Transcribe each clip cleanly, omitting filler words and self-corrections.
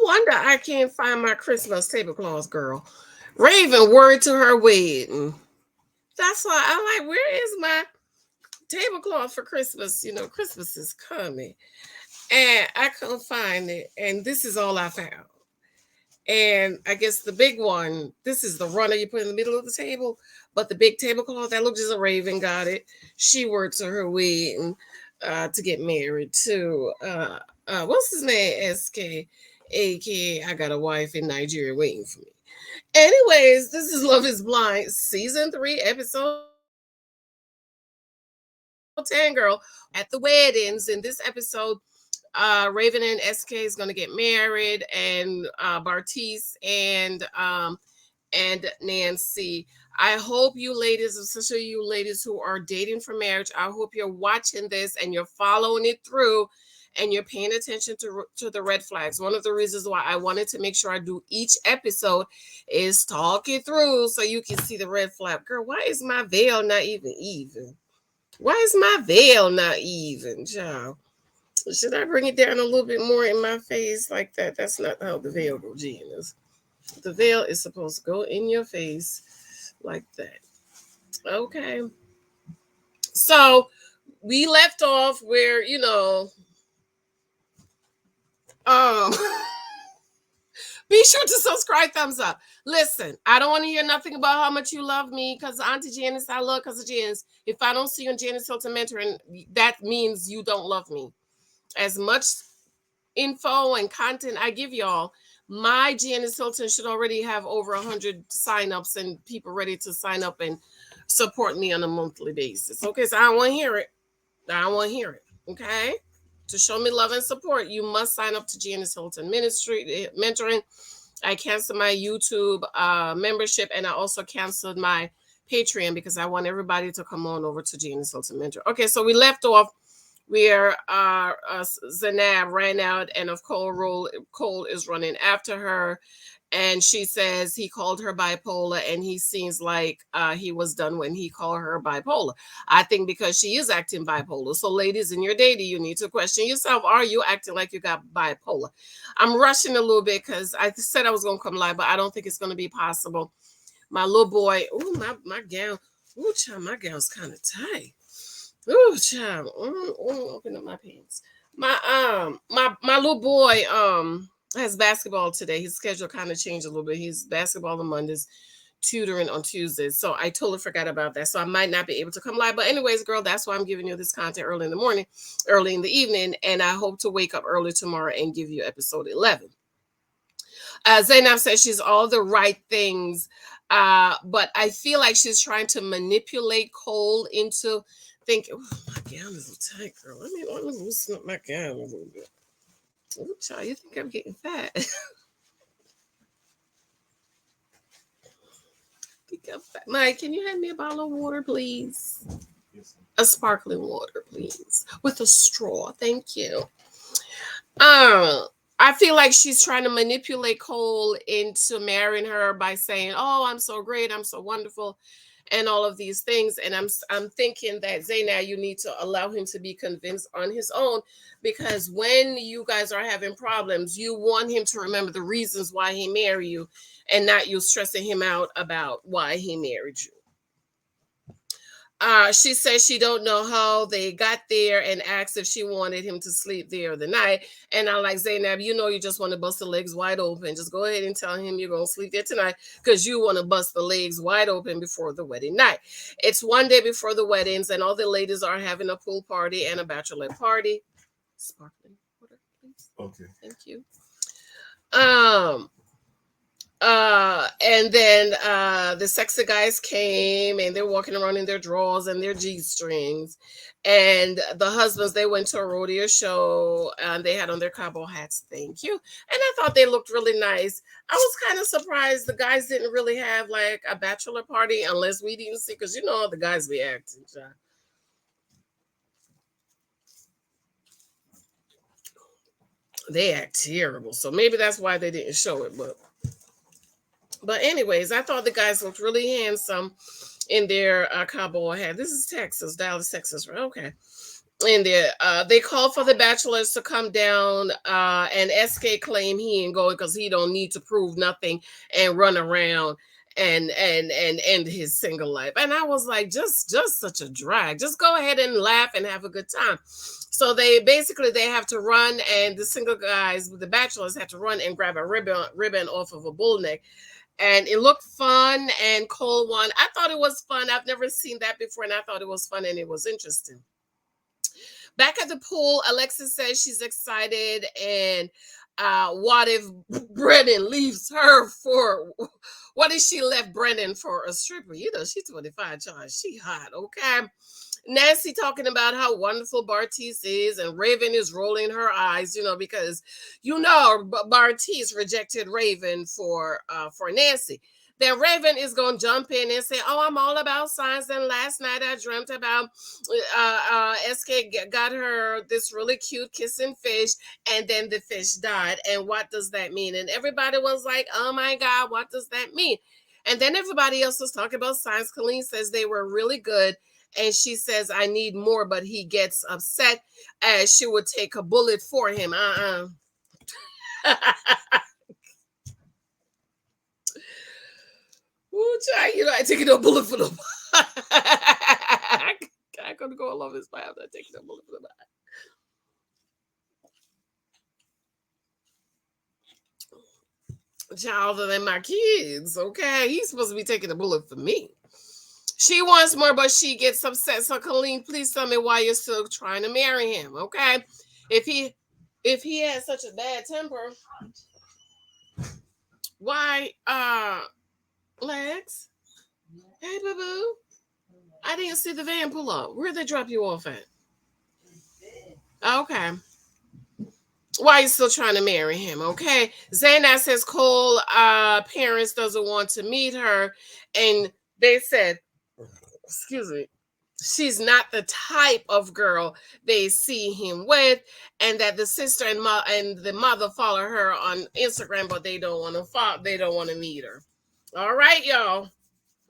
wonder I can't find my Christmas tablecloths, girl. Raven word to her wedding. That's why I'm like, where is my tablecloth for Christmas? You know, Christmas is coming. And I couldn't find it. And this is all I found. And I guess the big one, this is the runner you put in the middle of the table. But the big tablecloth, that looks as a Raven got it. She worked to her wedding to get married to, what's his name? SK. AK, I got a wife in Nigeria waiting for me. Anyways, this is Love is Blind, season 3, episode 10, girl. At the weddings in this episode, Raven and SK is gonna get married, and Bartise and Nancy. I hope you ladies, especially you ladies who are dating for marriage, I hope you're watching this and you're following it through and you're paying attention to the red flags. One of the reasons why I wanted to make sure I do each episode is talk it through so you can see the red flag. Girl, why is my veil not even? Why is my veil not even, child? Should I bring it down a little bit more in my face like that? That's not how the veil goes, Janice. The veil is supposed to go in your face like that. Okay. So we left off where, um be sure to subscribe, thumbs up. Listen, I don't want to hear nothing about how much you love me because Auntie Janice, I love because of Janice. If I don't see you in Janice Hylton mentoring, that means you don't love me. As much info and content I give y'all, my Janice Hylton should already have over 100 signups and people ready to sign up and support me on a monthly basis. Okay, so I don't want to hear it. I don't want to hear it. Okay? To show me love and support, you must sign up to Janice Hylton Ministry Mentoring. I canceled my YouTube membership and I also canceled my Patreon because I want everybody to come on over to Janice Hylton Mentor. Okay, so we left off where Zanab ran out and of Cole is running after her. And she says he called her bipolar and he seems like he was done when he called her bipolar. I think because she is acting bipolar. So ladies, in your dating, you need to question yourself. Are you acting like you got bipolar? I'm rushing a little bit because I said I was going to come live, but I don't think it's going to be possible. My little boy, my gown. Ooh, child, my gown's kind of tight. Ooh, child. Open up my pants. My little boy has basketball today. His schedule kind of changed a little bit. He's basketball on Mondays, tutoring on Tuesdays. So I totally forgot about that. So I might not be able to come live. But anyways, girl, that's why I'm giving you this content early in the morning, early in the evening, and I hope to wake up early tomorrow and give you episode 11. Zainab says she's all the right things, but I feel like she's trying to manipulate Cole into thinking, oh, my gown is a tight, girl. Let me loosen up my gown a little bit. Oh, child, you think I'm getting fat? Mike, can you hand me a bottle of water, please? Yes. A sparkling water, please, with a straw. Thank you. I feel like she's trying to manipulate Cole into marrying her by saying, "Oh, I'm so great, I'm so wonderful," and all of these things. And I'm thinking that Zainab, you need to allow him to be convinced on his own, because when you guys are having problems, you want him to remember the reasons why he married you, and not you stressing him out about why he married you. She says she don't know how they got there and asked if she wanted him to sleep there the night. And I'm like, Zainab, you just want to bust the legs wide open. Just go ahead and tell him you're going to sleep there tonight because you want to bust the legs wide open before the wedding night. It's one day before the weddings and all the ladies are having a pool party and a bachelorette party. Sparkling water, please. Okay. Thank you. And then the sexy guys came and they're walking around in their drawers and their G-strings. And the husbands, they went to a rodeo show and they had on their cowboy hats. Thank you. And I thought they looked really nice. I was kind of surprised the guys didn't really have like a bachelor party unless we didn't see, because the guys be acting. They act terrible. So maybe that's why they didn't show it, But anyways, I thought the guys looked really handsome in their cowboy hat. This is Texas, Dallas, Texas, right? Okay. And they called for the bachelors to come down, and SK claimed he ain't going because he don't need to prove nothing and run around and end his single life. And I was like, just such a drag. Just go ahead and laugh and have a good time. So they have to run, and the single guys, the bachelors, have to run and grab a ribbon off of a bull neck, and it looked fun. And Cole won. I thought it was fun. I've never seen that before, and I thought it was fun and it was interesting. Back at the pool, Alexis says she's excited, and what if Brennan leaves her for? What if she left Brennan for a stripper? You know, she's 25, John. She hot, okay? Nancy talking about how wonderful Bartise is, and Raven is rolling her eyes, because Bartise rejected Raven for Nancy. Then Raven is gonna jump in and say, "Oh, I'm all about science." And last night I dreamt about SK got her this really cute kissing fish, and then the fish died. And what does that mean? And everybody was like, "Oh my God, what does that mean?" And then everybody else was talking about science. Colleen says they were really good. And she says, "I need more," but he gets upset as she would take a bullet for him. Ooh, child, I taking no bullet for the I'm gonna go along this path. I'm not taking no bullet for the child than my kids. Okay, he's supposed to be taking a bullet for me. She wants more, but she gets upset. So, Colleen, please tell me why you're still trying to marry him. Okay, if he has such a bad temper, why, Lex? Hey, boo boo. I didn't see the van pull up. Where'd they drop you off at? Okay. Why are you still trying to marry him? Okay. Zanab says Cole parents doesn't want to meet her, and they said, excuse me, she's not the type of girl they see him with, and that the sister and the mother follow her on Instagram, but they don't want to follow. They don't want to meet her. All right, y'all.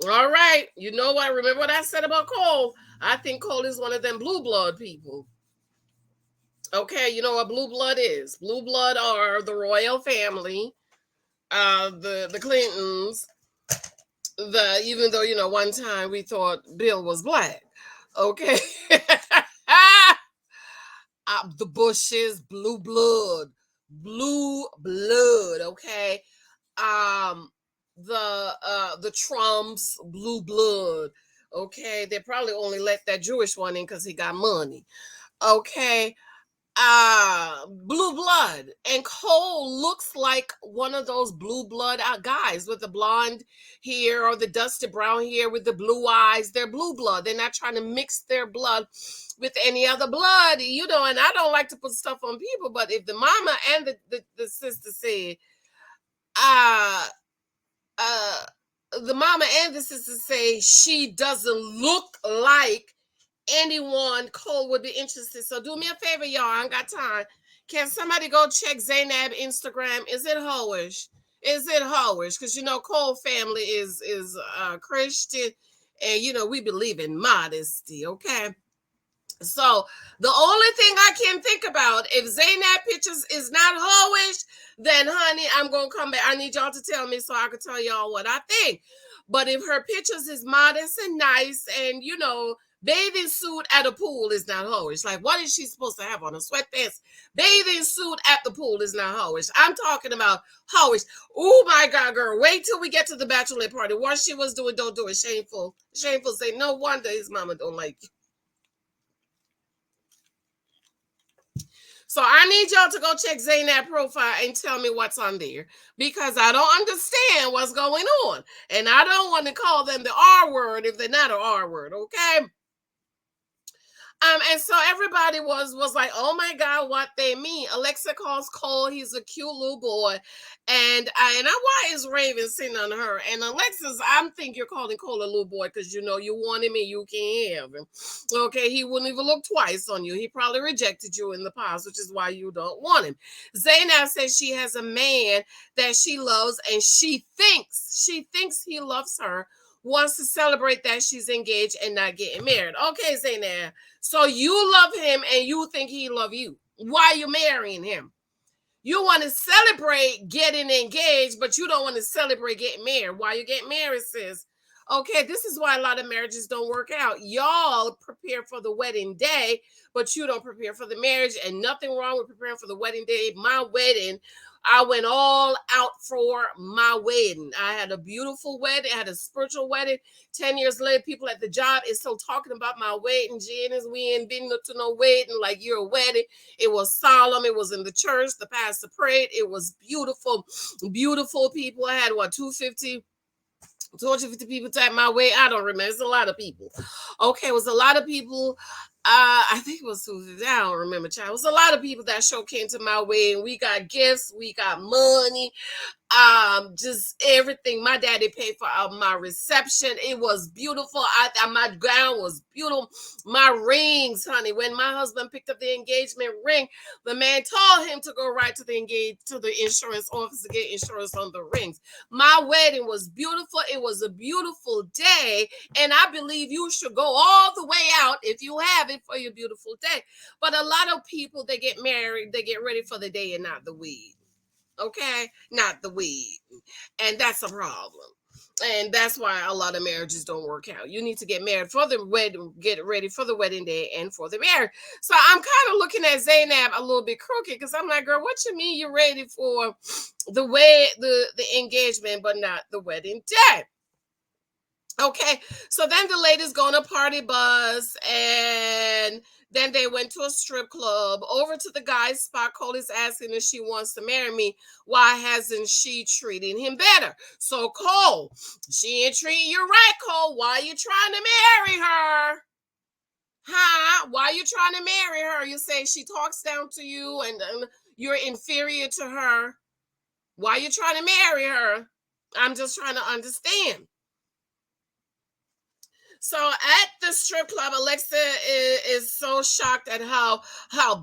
All right. You know what? Remember what I said about Cole? I think Cole is one of them blue blood people. Okay, you know what blue blood is? Blue blood are the royal family, the Clintons. Even though one time we thought Bill was black. Okay. The Bushes, blue blood. Blue blood, okay? Um the Trumps, blue blood. Okay, they probably only let that Jewish one in because he got money. Okay, blue blood, and Cole looks like one of those blue blood guys with the blonde hair or the dusty brown hair with the blue eyes. They're blue blood. They're not trying to mix their blood with any other blood, and I don't like to put stuff on people, but if the mama and the sister said, uh uh the mama and the sister say she doesn't look like anyone Cole would be interested. So do me a favor, y'all. I ain't got time. Can somebody go check Zanab Instagram? Is it hoish? Is it hoish? Because Cole family is Christian, and we believe in modesty. Okay. So the only thing I can think about, if Zanab pictures is not hoish, then honey, I'm gonna come back. I need y'all to tell me so I can tell y'all what I think. But if her pictures is modest and nice, and bathing suit at a pool is not hoish. Like, what is she supposed to have on? A sweatpants bathing suit at the pool is not hoish. I'm talking about hoish. Oh my God, girl, wait till we get to the bachelorette party. What she was doing, don't do it. Shameful. Shameful. Say, no wonder his mama don't like you. So I need y'all to go check Zanab profile and tell me what's on there, because I don't understand what's going on. And I don't want to call them the R word if they're not an R word, okay? And so everybody was like, "Oh my God, what they mean?" Alexa calls Cole. He's a cute little boy, why is Raven sitting on her? And Alexis, I'm think you're calling Cole a little boy because you want him and you can't have him. Okay, he wouldn't even look twice on you. He probably rejected you in the past, which is why you don't want him. Zanab says she has a man that she loves, and she thinks he loves her wants to celebrate that she's engaged and not getting married. Okay, Zanab. So you love him and you think he love you. Why are you marrying him? You want to celebrate getting engaged, but you don't want to celebrate getting married. Why you get married, sis? Okay, this is why a lot of marriages don't work out. Y'all prepare for the wedding day, but you don't prepare for the marriage, and nothing wrong with preparing for the wedding day. My wedding, I went all out for my wedding. I had a beautiful wedding. I had a spiritual wedding. 10 years later, people at the job is still talking about my wedding. Janice, we ain't been to no wedding like your wedding. It was solemn. It was in the church. The pastor prayed. It was beautiful. Beautiful people. I had, what, 250 people type my way. I don't remember. It's a lot of people. Okay, it was a lot of people. I think it was 250. I don't remember, child. It was a lot of people that show came to my way, and we got gifts, we got money, just everything. My daddy paid for my reception. It was beautiful. My gown was beautiful. My rings, honey, when my husband picked up the engagement ring, the man told him to go right to the insurance office to get insurance on the rings. My wedding was beautiful. It was a beautiful day, and I believe you should go all the way out if you have it for your beautiful day. But a lot of people, they get married, they get ready for the day and not the weed. Okay, not the weed, and that's a problem, and that's why a lot of marriages don't work out. You need to get married for the wedding, get ready for the wedding day and for the marriage. So I'm kind of looking at Zanab a little bit crooked, because I'm like, girl, what you mean you're ready for the engagement but not the wedding day? Okay, so then the ladies go on a party bus, and then they went to a strip club. Over to the guy's spot. Cole is asking if she wants to marry me. Why hasn't she treating him better? So Cole, she ain't treating you right, Cole. Why are you trying to marry her? Huh? Why are you trying to marry her? You say she talks down to you and you're inferior to her. Why are you trying to marry her? I'm just trying to understand. So at the strip club, Alexa is so shocked at how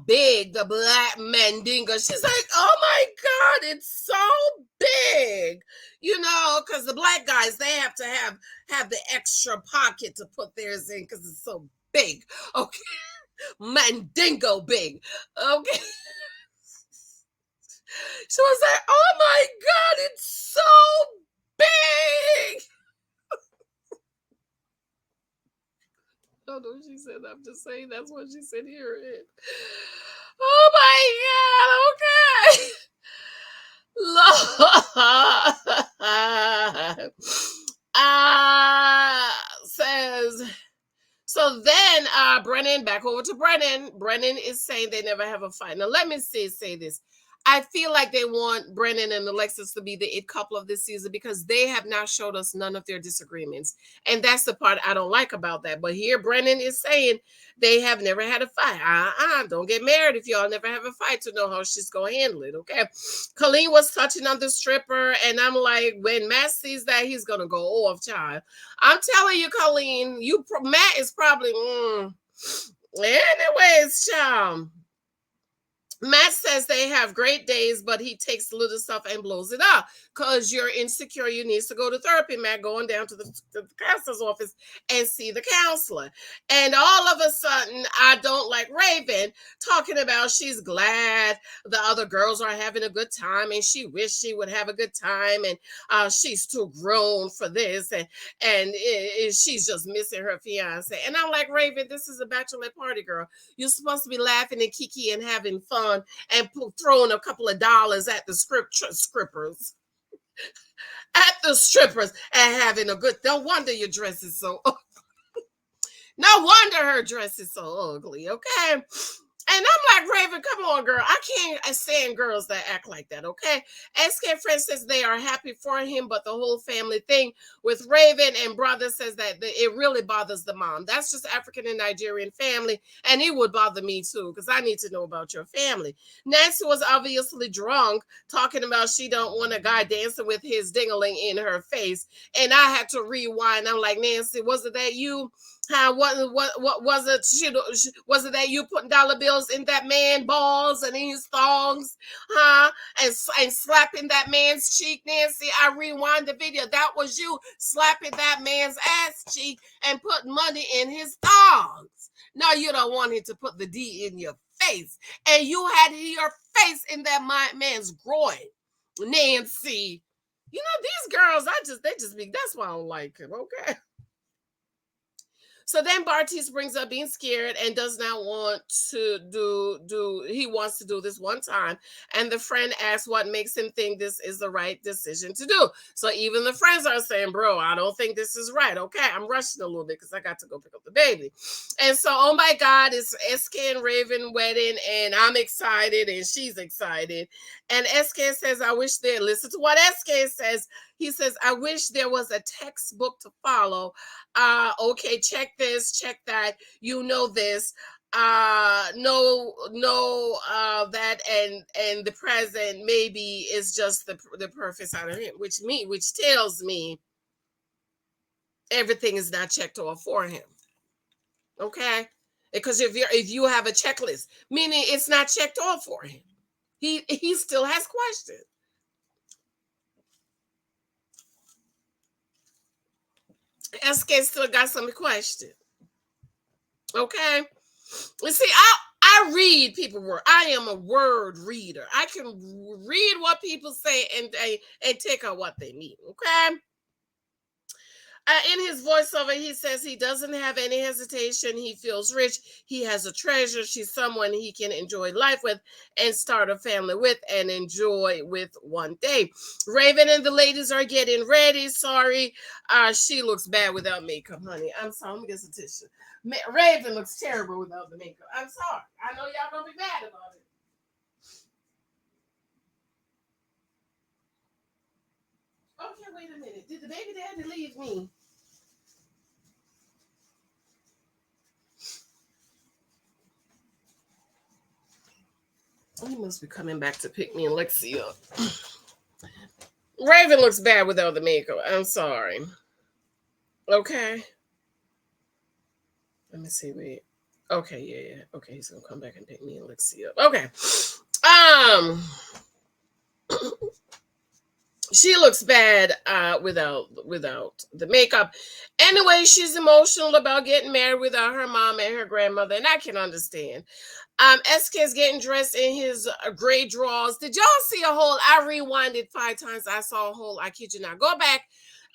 big the black mandingo. She's like, "Oh my God, it's so big!" Because the black guys, they have to have the extra pocket to put theirs in because it's so big. Okay, mandingo big. Okay, she was like, "Oh my God, it's so big." I don't know what she said. I'm just saying that's what she said here. Oh my God. Okay. Lord. Says, so then Brennan, back over to Brennan. Brennan is saying they never have a fight. Now let me say this. I feel like they want Brennan and Alexis to be the it couple of this season because they have not showed us none of their disagreements. And that's the part I don't like about that. But here Brennan is saying they have never had a fight. Don't get married if y'all never have a fight to know how she's going to handle it, okay? Colleen was touching on the stripper, and I'm like, when Matt sees that, he's going to go off, child. I'm telling you, Colleen, Matt is probably, anyways, child. Matt says they have great days, but he takes little stuff and blows it up because you're insecure. You need to go to therapy, Matt, going down to the counselor's office and see the counselor. And all of a sudden, I don't like Raven talking about she's glad the other girls are having a good time and she wished she would have a good time and she's too grown for this and she's just missing her fiance. And I'm like, Raven, this is a bachelorette party, girl. You're supposed to be laughing and kiki and having fun and throwing a couple of dollars at the strippers and having a good. No wonder your dress is so no wonder her dress is so ugly, okay? And I'm like, Raven, come on, girl. I can't stand girls that act like that, okay? SK Friend says they are happy for him, but the whole family thing with Raven and brother says that it really bothers the mom. That's just African and Nigerian family, and it would bother me too, because I need to know about your family. Nancy was obviously drunk, talking about she don't want a guy dancing with his dingling in her face, and I had to rewind. I'm like, Nancy, was it that you? Huh? What was it? Was it that you putting dollar bills in that man balls and in his thongs, huh? And slapping that man's cheek, Nancy. I rewind the video. That was you slapping that man's ass cheek and putting money in his thongs. No, you don't want him to put the D in your face, and you had your face in that man's groin, Nancy. You know these girls. They just be. That's why I don't like him. Okay. So then Bartise brings up being scared and does not want to he wants to do this one time. And the friend asks what makes him think this is the right decision to do. So even the friends are saying, bro, I don't think this is right. Okay, I'm rushing a little bit because I got to go pick up the baby. And so, oh my God, it's SK and Raven wedding, and I'm excited and she's excited. And SK says, I wish they listen to what SK says. He says, I wish there was a textbook to follow. Okay, check this, check that, you know this, that, and the present maybe is just the perfect side of him, which tells me everything is not checked off for him. Okay, because if you have a checklist, meaning it's not checked off for him, he still has questions. SK still got some question. Okay. You see, I read people word. I am a word reader. I can read what people say and take out what they mean. Okay. In his voiceover, he says he doesn't have any hesitation. He feels rich. He has a treasure. She's someone he can enjoy life with and start a family with and enjoy with one day. Raven and the ladies are getting ready. Sorry, she looks bad without makeup, honey. I'm sorry. Let me get some tissue. Raven looks terrible without the makeup. I'm sorry. I know y'all gonna be mad about it. Okay, wait a minute. Did the baby daddy leave me? He must be coming back to pick me and Lexi up. Raven looks bad without the makeup. I'm sorry. Okay. Let me see. Wait. Okay, yeah. Okay, he's gonna come back and pick me and Lexi up. Okay. She looks bad without the makeup. Anyway, she's emotional about getting married without her mom and her grandmother, and I can understand. SK is getting dressed in his gray drawers. Did y'all see a hole? I rewinded 5 times. I saw a hole. I kid you not. Go back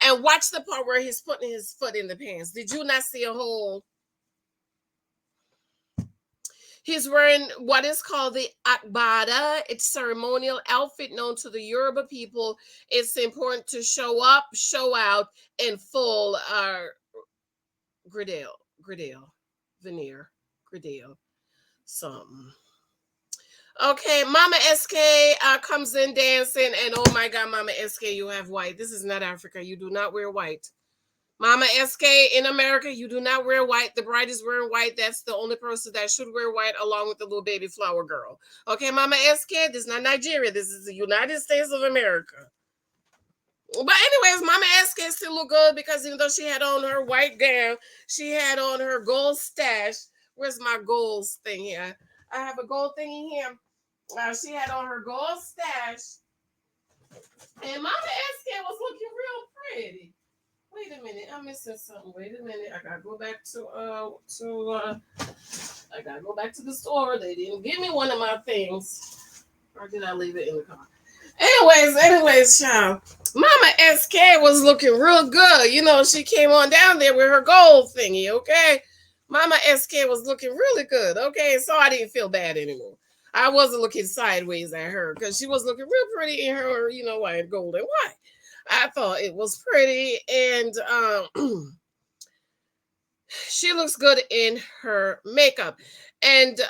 and watch the part where he's putting his foot in the pants. Did you not see a hole? He's wearing what is called the akbada. It's a ceremonial outfit known to the Yoruba people. It's important to show up, show out in full gridale, veneer, gridale, something. Okay, Mama SK comes in dancing, and oh my God, Mama SK, you have white. This is not Africa. You do not wear white. Mama SK in America, you do not wear white. The bride is wearing white. That's the only person that should wear white, along with the little baby flower girl. Okay, Mama SK, this is not Nigeria. This is the United States of America. But anyways, Mama SK still look good because even though she had on her white gown, she had on her gold stash. Where's my gold thing here? I have a gold thing in here. She had on her gold stash. And Mama SK was looking real pretty. Wait a minute, I'm missing something. Wait a minute, I gotta go back to I gotta go back to the store. They didn't give me one of my things, or did I leave it in the car? Anyways, child, Mama SK was looking real good. You know, she came on down there with her gold thingy. Okay, Mama SK was looking really good. Okay, so I didn't feel bad anymore. I wasn't looking sideways at her because she was looking real pretty in her, white, gold and white. I thought it was pretty, and she looks good in her makeup. And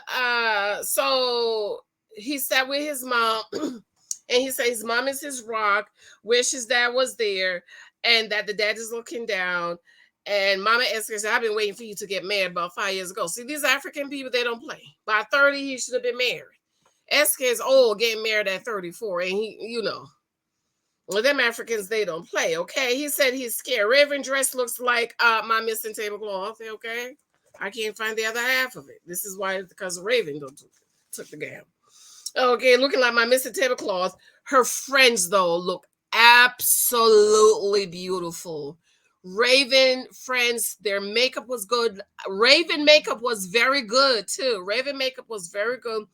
so he sat with his mom, and he said his mom is his rock, wish his dad was there, and that the dad is looking down. And Mama Esther said, I've been waiting for you to get married about 5 years ago. See, these African people, they don't play. By 30, he should have been married. Esther is old, getting married at 34, and he. Well, them Africans, they don't play, okay? He said he's scared. Raven dress looks like my missing tablecloth, okay? I can't find the other half of it. This is why, because Raven took the gown. Okay, looking like my missing tablecloth. Her friends, though, look absolutely beautiful. Raven friends, their makeup was good. Raven makeup was very good, too. Raven makeup was very good.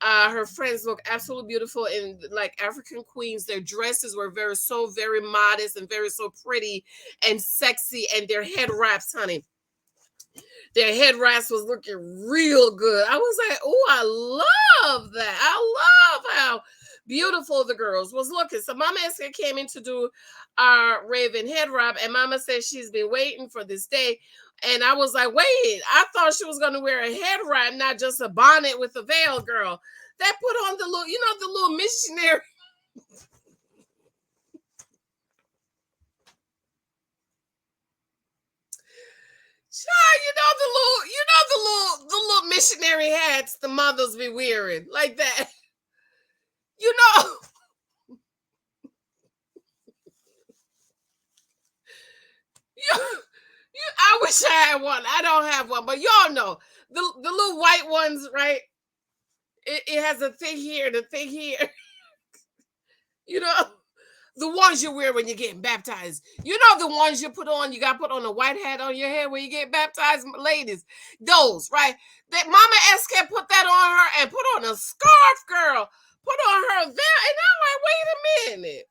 Her friends look absolutely beautiful and like African queens. Their dresses were very modest and very so pretty and sexy, and their head wraps, honey. Their head wraps was looking real good. I was like, oh, I love that. I love how beautiful the girls was looking. So Mama Eska came in to do our Raven head wrap, and Mama said she's been waiting for this day. And I was like, wait, I thought she was going to wear a head wrap, not just a bonnet with a veil, girl. That put on the little, the little missionary. Child, the little missionary hats the mothers be wearing, like that. You know, you, I wish I had one. I don't have one, but y'all know the little white ones, right? It has a thing here and a thing here. You know, the ones you wear when you're getting baptized. You know the ones you put on. You got to put on a white hat on your head when you get baptized, ladies. Those, right? That Mama SK put that on her and put on a scarf, girl. Put on her veil, and I'm like, wait a minute.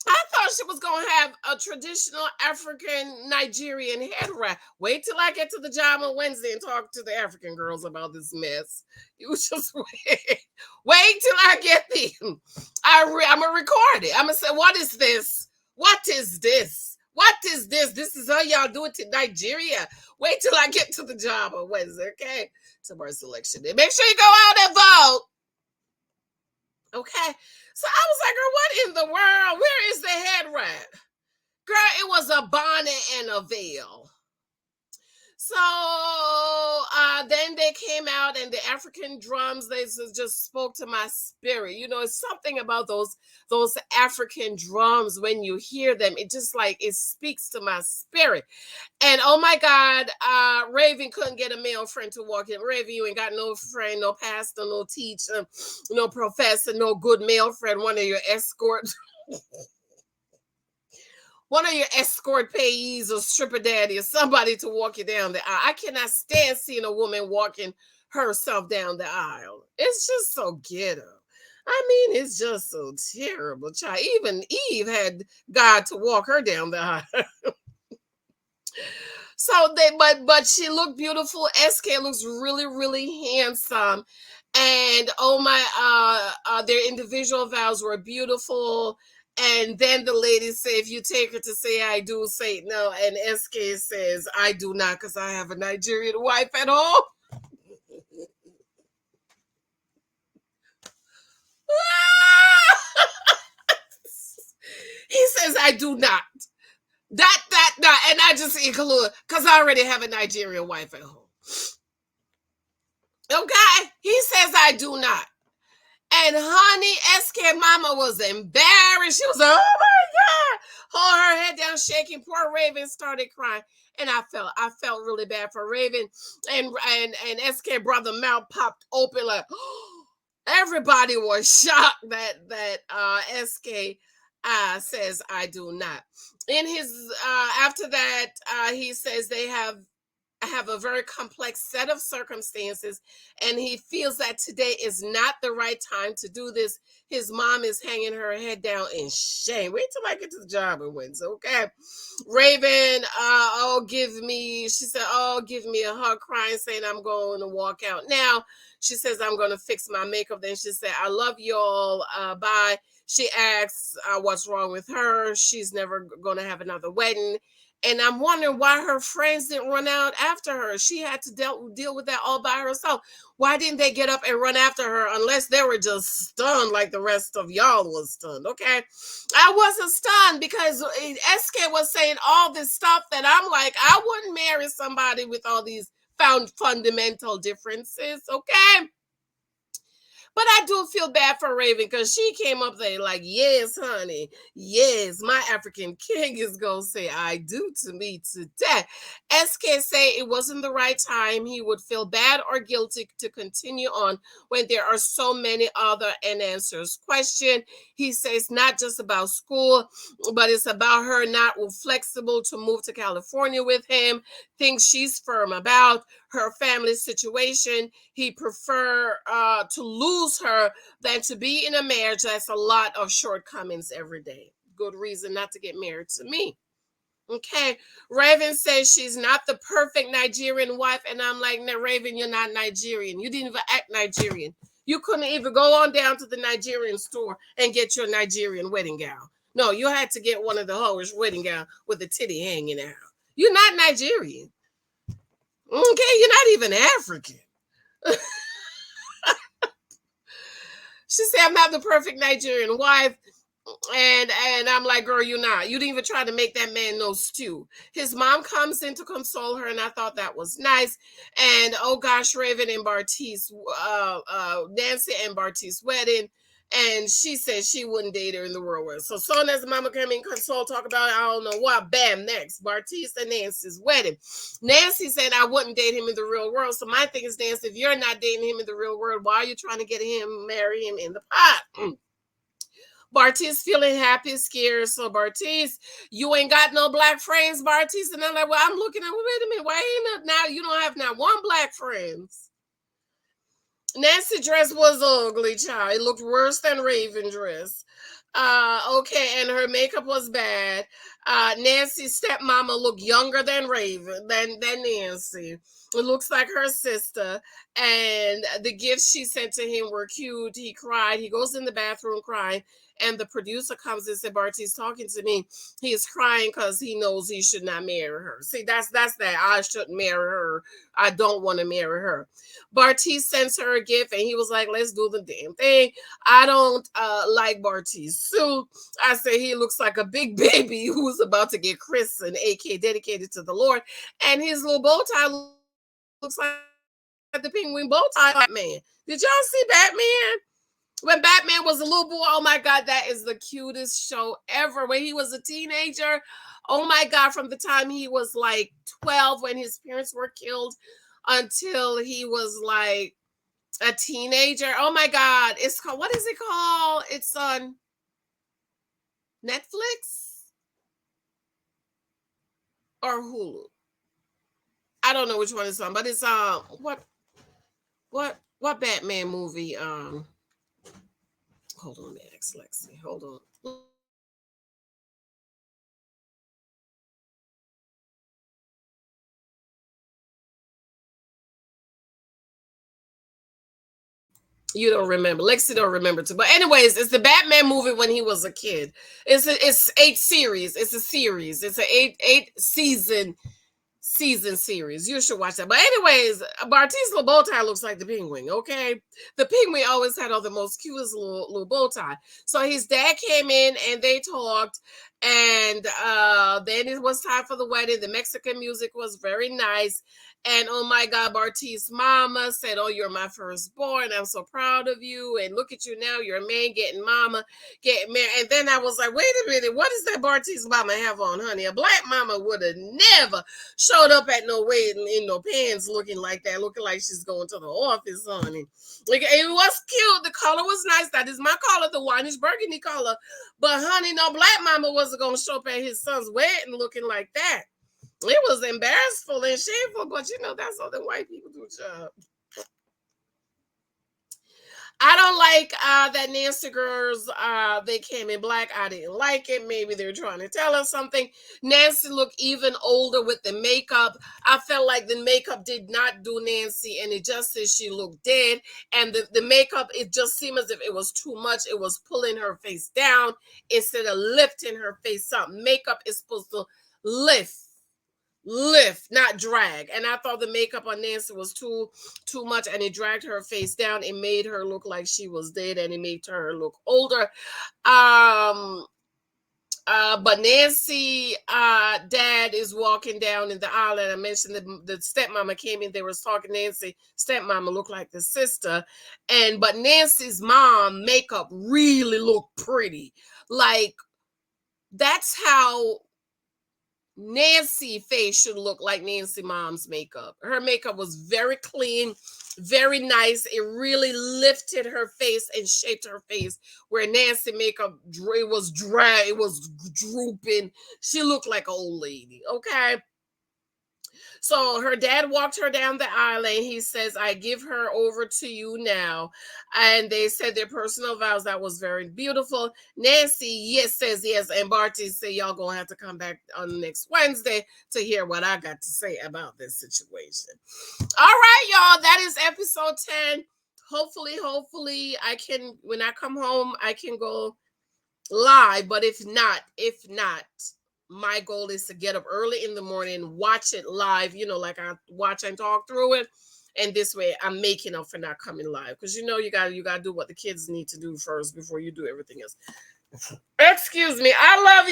I thought she was gonna have a traditional African Nigerian head wrap. Wait till I get to the job on Wednesday and talk to the African girls about this mess. You just wait. Wait till I get them. I'm gonna record it. I'm gonna say, what is this? What is this? What is this? This is how y'all do it to Nigeria. Wait till I get to the job on Wednesday, okay? Tomorrow's election day. Make sure you go out and vote. Okay. So I was like, girl, what in the world? Where is the head wrap? Girl, it was a bonnet and a veil. So then they came out and the African drums, they just spoke to my spirit. It's something about those African drums. When you hear them, it just like it speaks to my spirit. And oh my God, Raven couldn't get a male friend to walk in. Raven, you ain't got no friend, no pastor, no teacher, no professor, no good male friend, one of your escorts. One of your escort payees or stripper daddy or somebody to walk you down the aisle. I cannot stand seeing a woman walking herself down the aisle. It's just so ghetto. I mean, it's just so terrible, child. Even Eve had God to walk her down the aisle. So but she looked beautiful. SK looks really, really handsome. And oh my, their individual vows were beautiful. And then the lady say, if you take her to say I do, say no. And SK says, I do not, because I have a Nigerian wife at home. He says, I do not. That, and I just include, because I already have a Nigerian wife at home. Okay? He says, I do not. And honey, SK Mama was embarrassed. She was like, oh my God. Hold her head down, shaking. Poor Raven started crying. And I felt really bad for Raven. And SK brother mouth popped open like everybody was shocked that SK says I do not. In his after that, he says they have a very complex set of circumstances, and he feels that today is not the right time to do this. His mom is hanging her head down in shame. Wait till I get to the job and wins, okay? Raven, she said, give me a hug, crying, saying I'm going to walk out now. She says, I'm going to fix my makeup. Then she said, I love y'all. Bye. She asks what's wrong with her. She's never going to have another wedding. And I'm wondering why her friends didn't run out after her. She had to deal with that all by herself. Why didn't they get up and run after her unless they were just stunned like the rest of y'all was stunned, okay? I wasn't stunned because SK was saying all this stuff that I'm like, I wouldn't marry somebody with all these fundamental differences, okay? But I do feel bad for Raven because she came up there like, yes, honey, yes, my African king is gonna say I do to me today. SK say it wasn't the right time. He would feel bad or guilty to continue on when there are so many other unanswered questions. He says not just about school, but it's about her not flexible to move to California with him. Things she's firm about her family situation. He prefer to lose her than to be in a marriage that's a lot of shortcomings every day. Good reason not to get married to me. Okay, Raven says she's not the perfect Nigerian wife, and I'm like, no, Raven, you're not Nigerian. You didn't even act Nigerian. You couldn't even go on down to the Nigerian store and get your Nigerian wedding gown. No, you had to get one of the hoish wedding gown with the titty hanging out. You're not Nigerian. Okay, you're not even African. She said, I'm not the perfect Nigerian wife. And I'm like, girl, you're not. You didn't even try to make that man no stew. His mom comes in to console her, and I thought that was nice. And oh gosh, Raven and Bartise, Nancy and Bartise wedding. And she said she wouldn't date her in the real world. So soon as mama came in, console, talk about, I don't know what, bam, next. Bartise and Nancy's wedding. Nancy said I wouldn't date him in the real world. So my thing is, Nancy, if you're not dating him in the real world, why are you trying to get him, marry him in the pot? Bartise feeling happy, scared. So Bartise, you ain't got no black friends, Bartise. And I'm like, well, I'm looking at, well, wait a minute, why ain't now you don't have not one black friends? Nancy dress was ugly, child. It looked worse than Raven dress. Okay, and her makeup was bad. Nancy's stepmama looked younger than Raven, than Nancy. It looks like her sister. And the gifts she sent to him were cute. He cried. He goes in the bathroom crying. And the producer comes and said, Bartie's talking to me. He is crying because he knows he should not marry her. See, that's that. I shouldn't marry her. I don't want to marry her. Bartise sends her a gift, and he was like, let's do the damn thing. I don't like Bartise suit. I say he looks like a big baby who's about to get christened, aka dedicated to the Lord. And his little bow tie looks like the penguin bow tie Batman. Did y'all see Batman? When Batman was a little boy, oh my God, that is the cutest show ever. When he was a teenager, oh my God, from the time he was like 12 when his parents were killed until he was like a teenager. Oh my God, it's called, what is it called? It's on Netflix or Hulu. I don't know which one it's on, but it's what Batman movie? Hold on, Max, Lexi. Hold on. You don't remember. Lexi don't remember too. But anyways, it's the Batman movie when he was a kid. It's 8 series. It's a series. It's a eight season series. You should watch that. But anyways, Bartise little bow tie looks like the penguin. Okay, the penguin always had all the most cutest little bow tie. So his dad came in and they talked, and then it was time for the wedding. The Mexican music was very nice. And oh my God, Bartise mama said, oh, you're my firstborn. I'm so proud of you. And look at you now. You're a man getting mama, getting married. And then I was like, wait a minute. What does that Bartise mama have on, honey? A black mama would have never showed up at no wedding in no pants looking like that, looking like she's going to the office, honey. Like, it was cute. The color was nice. That is my color, the wineish burgundy color. But honey, no black mama wasn't going to show up at his son's wedding looking like that. It was embarrassing and shameful, but you know, that's all the white people do, job. I don't like that Nancy girls, they came in black. I didn't like it. Maybe they're trying to tell us something. Nancy looked even older with the makeup. I felt like the makeup did not do Nancy, and it just says she looked dead. And the makeup, it just seemed as if it was too much. It was pulling her face down instead of lifting her face up. Makeup is supposed to lift, not drag. And I thought the makeup on Nancy was too much, and it dragged her face down. It made her look like she was dead, and it made her look older. But Nancy, dad is walking down in the aisle, and I mentioned that the stepmama came in. They was talking. Nancy stepmama looked like the sister, but Nancy's mom makeup really looked pretty. Like that's how Nancy face should look, like Nancy mom's makeup. Her makeup was very clean, very nice. It really lifted her face and shaped her face. Where Nancy makeup, it was dry, it was drooping. She looked like an old lady. Okay. So her dad walked her down the aisle and he says, I give her over to you now. And they said their personal vows. That was very beautiful. Nancy, yes, says yes. And Bartise said, y'all gonna have to come back on next Wednesday to hear what I got to say about this situation. All right, y'all. That is episode 10. Hopefully, I can, when I come home, I can go live. But if not, my goal is to get up early in the morning, watch it live, like I watch and talk through it. And this way I'm making up for not coming live. Because you gotta do what the kids need to do first before you do everything else. Excuse me. I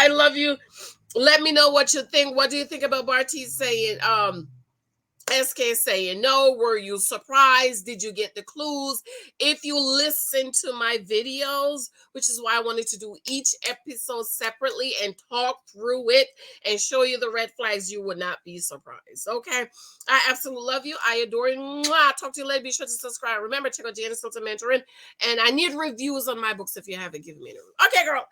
love you. Let me know what you think. What do you think about Bartise saying SK saying no? Were you surprised? Did you get the clues? If you listen to my videos, which is why I wanted to do each episode separately and talk through it and show you the red flags, you would not be surprised. Okay. I absolutely love you. I adore you. Mwah. Talk to you later. Be sure to subscribe. Remember, check out Janice Hylton Mentoring. And I need reviews on my books if you haven't given me a review. Okay, girl.